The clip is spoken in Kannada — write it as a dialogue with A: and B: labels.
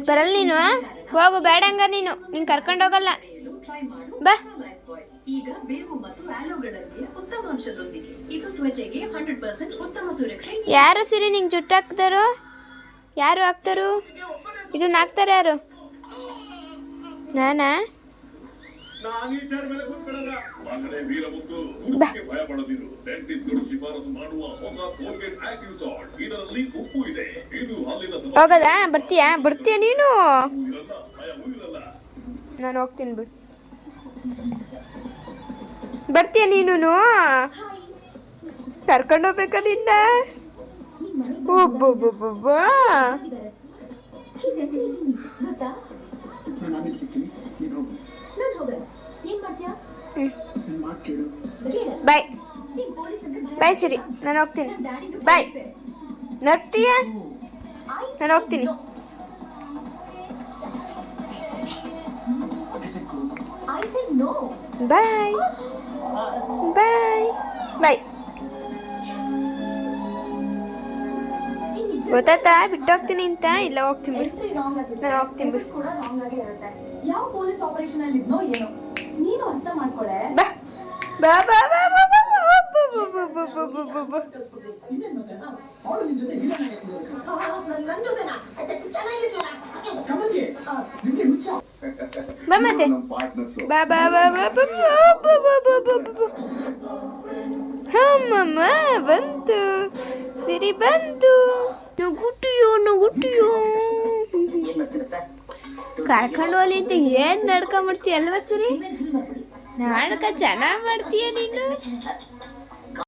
A: ಬರಲ್ಲ ನೀನು ಹೋಗು ಬೇಡ ಹಂಗ ನೀನು ನಿಂಗೆ ಕರ್ಕೊಂಡು ಹೋಗಲ್ಲ ಬಾ
B: ಈಗ ಬೇವು ಮತ್ತು ಆಲೋಗಳಲ್ಲಿ ಉತ್ತಮ ಅಂಶದೊಂದಿಗೆ ಇದು ತ್ವಚೆಗೆ 100% ಉತ್ತಮ ಸುರಕ್ಷೆ.
A: ಯಾರು ಸಿರಿ ನಿಂಗೆ ಜುಟ್ಟು ಹಾಕ್ತಾರೋ ಯಾರು ಹಾಕ್ತಾರು ಇದನ್ನ ಹಾಕ್ತಾರೆ ಯಾರು ನಾನಾ ಹೋಗದಾ ಬರ್ತೀಯಾ ಬರ್ತೀಯ ನೀನು ನಾನು ಹೋಗ್ತೀನಿ ಬಿಡು ಬರ್ತೀಯ ನೀನು ಕರ್ಕೊಂಡು ಹೋಗ್ಬೇಕಾ ನಿನ್ನ ಒಬ್ಬೊಬ್ಬೊಬ್ಬೊಬ್ಬ ಬಾಯ್ ಬಾಯ್ ಸರಿ ನಾನು ಹೋಗ್ತೀನಿ ಬಾಯ್ ನಗ್ತೀಯ ನಾನು ಹೋಗ್ತೀನಿ ಬಾಯ್ ಬಾಯ್ ಬಾಯ್ ಗೊತ್ತಾಯ್ತಾ ಬಿಟ್ಟೋಗ್ತೀನಿ ಅಂತ ಇಲ್ಲ ಹೋಗ್ತೀನಿ ಬಿಡು ನಾನು ಹೋಗ್ತೀನಿ ಬಿಡು
B: ಯಾವ ಪೊಲೀಸ್ ಆಪರೇಷನ್ ಅಲ್ಲಿ ಇದ್ನೋ ಏನೋ ನೀನು ಅರ್ಥ ಮಾಡ್ಕೊಳೆ
A: ಬಾ ಬಾ ಬಾ ಬಾ ಬಾ ಬಾ ಬಾ ಮತ್ತೆ ಬಾ ಬಾ ಬಾ ಬಾ ಹಮ್ಮಮ್ಮ ಬಂತು ಸಿರಿ ಬಂತು ನಗುಟ್ಟಿಯೋ ಕರ್ಕೊಂಡು ಹೋಗ್ಲಿ ಅಂತ ಏನು ನಡ್ಕೊಂಬಿಡ್ತೀಯ ಅಲ್ವಾ ಸಿರಿ ನಾಟಕ ಚೆನ್ನಾಗಿ ಮಾಡ್ತೀಯ ನೀನು